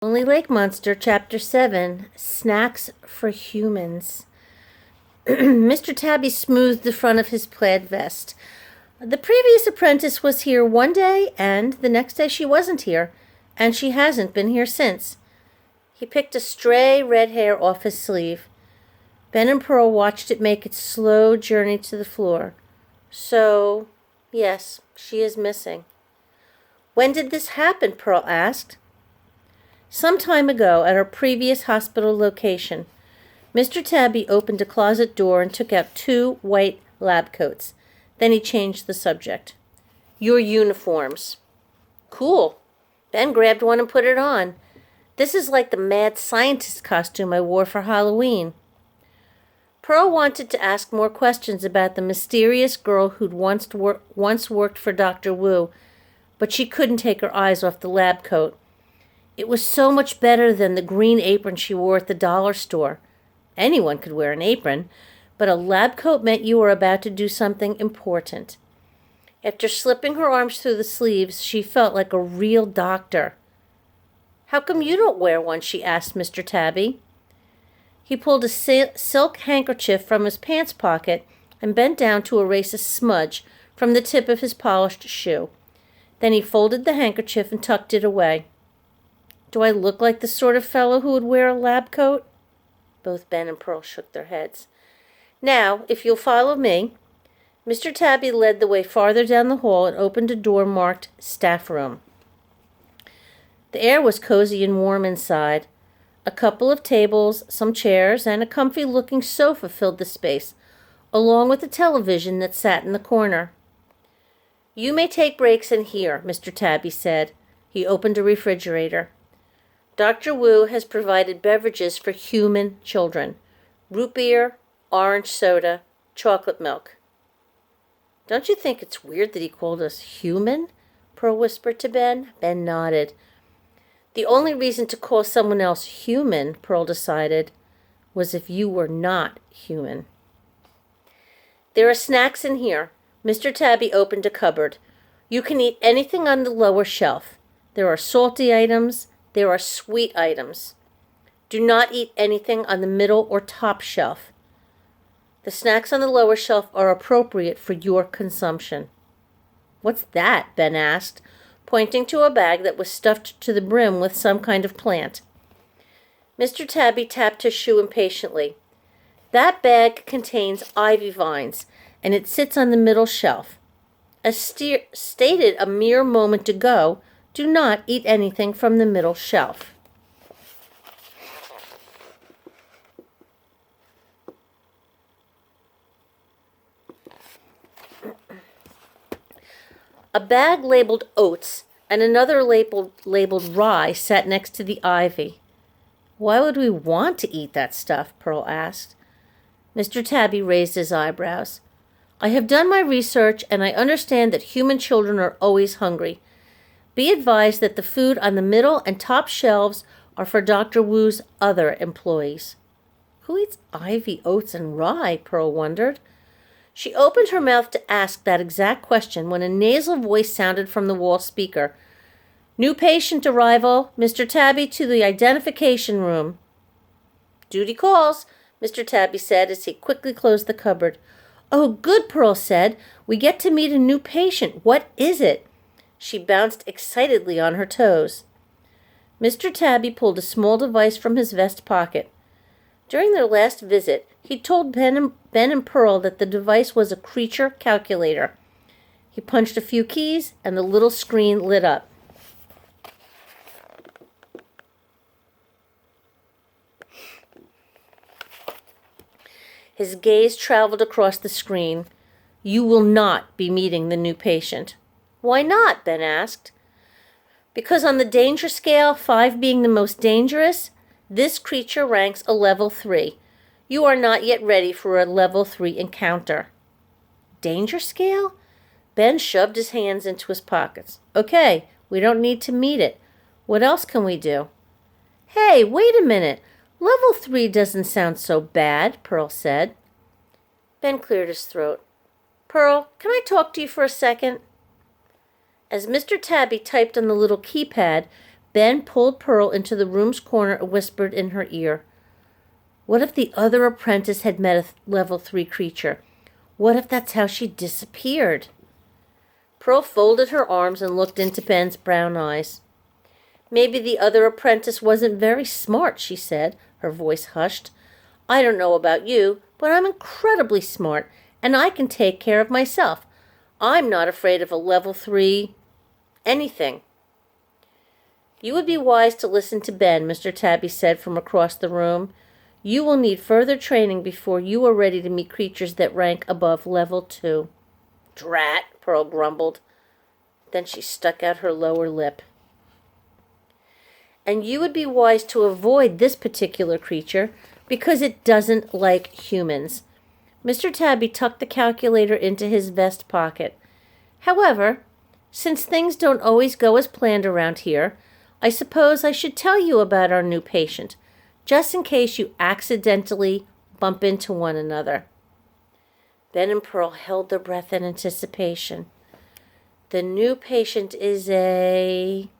Lonely Lake Monster, Chapter 7, Snacks for Humans. Mr. Tabby smoothed the front of his plaid vest. The previous apprentice was here one day, and the next day she wasn't here, and she hasn't been here since. He picked a stray red hair off his sleeve. Ben and Pearl watched it make its slow journey to the floor. So, yes, she is missing. When did this happen? Pearl asked. Some time ago, at our previous hospital location, Mr. Tabby opened a closet door and took out 2 white lab coats. Then he changed the subject. Your uniforms. Cool. Ben grabbed one and put it on. This is like the mad scientist costume I wore for Halloween. Pearl wanted to ask more questions about the mysterious girl who'd once worked for Dr. Wu, but she couldn't take her eyes off the lab coat. It was so much better than the green apron she wore at the dollar store. Anyone could wear an apron, but a lab coat meant you were about to do something important. After slipping her arms through the sleeves, she felt like a real doctor. How come you don't wear one? She asked Mr. Tabby. He pulled a silk handkerchief from his pants pocket and bent down to erase a smudge from the tip of his polished shoe. Then he folded the handkerchief and tucked it away. Do I look like the sort of fellow who would wear a lab coat? Both Ben and Pearl shook their heads. Now, if you'll follow me. Mr. Tabby led the way farther down the hall and opened a door marked Staff Room. The air was cozy and warm inside. A couple of tables, some chairs, and a comfy-looking sofa filled the space, along with a television that sat in the corner. You may take breaks in here, Mr. Tabby said. He opened a refrigerator. Dr. Wu has provided beverages for human children. Root beer, orange soda, chocolate milk. Don't you think it's weird that he called us human? Pearl whispered to Ben. Ben nodded. The only reason to call someone else human, Pearl decided, was if you were not human. There are snacks in here. Mr. Tabby opened a cupboard. You can eat anything on the lower shelf. There are salty items. There are sweet items. Do not eat anything on the middle or top shelf. The snacks on the lower shelf are appropriate for your consumption. What's that? Ben asked, pointing to a bag that was stuffed to the brim with some kind of plant. Mr. Tabby tapped his shoe impatiently. That bag contains ivy vines, and it sits on the middle shelf. As stated a mere moment ago, do not eat anything from the middle shelf. A bag labeled oats and another labeled rye sat next to the ivy. Why would we want to eat that stuff? Pearl asked. Mr. Tabby raised his eyebrows. I have done my research, and I understand that human children are always hungry. Be advised that the food on the middle and top shelves are for Dr. Wu's other employees. Who eats ivy, oats, and rye? Pearl wondered. She opened her mouth to ask that exact question when a nasal voice sounded from the wall speaker. New patient arrival. Mr. Tabby to the identification room. Duty calls, Mr. Tabby said as he quickly closed the cupboard. Oh, good, Pearl said. We get to meet a new patient. What is it? She bounced excitedly on her toes. Mr. Tabby pulled a small device from his vest pocket. During their last visit, he told Ben and Pearl that the device was a creature calculator. He punched a few keys, and the little screen lit up. His gaze traveled across the screen. You will not be meeting the new patient. Why not? Ben asked. Because on the danger scale, 5 being the most dangerous, this creature ranks a level 3. You are not yet ready for a level 3 encounter. Danger scale? Ben shoved his hands into his pockets. Okay, we don't need to meet it. What else can we do? Hey, wait a minute. Level 3 doesn't sound so bad, Pearl said. Ben cleared his throat. Pearl, can I talk to you for a second? As Mr. Tabby typed on the little keypad, Ben pulled Pearl into the room's corner and whispered in her ear, "What if the other apprentice had met a level 3 creature? What if that's how she disappeared?" Pearl folded her arms and looked into Ben's brown eyes. "Maybe the other apprentice wasn't very smart," she said, her voice hushed. "I don't know about you, but I'm incredibly smart, and I can take care of myself. I'm not afraid of a level 3 anything." "You would be wise to listen to Ben," Mr. Tabby said from across the room. "You will need further training before you are ready to meet creatures that rank above level 2. "Drat," Pearl grumbled. Then she stuck out her lower lip. "And you would be wise to avoid this particular creature because it doesn't like humans." Mr. Tabby tucked the calculator into his vest pocket. "However, since things don't always go as planned around here, I suppose I should tell you about our new patient, just in case you accidentally bump into one another." Ben and Pearl held their breath in anticipation. "The new patient is a..."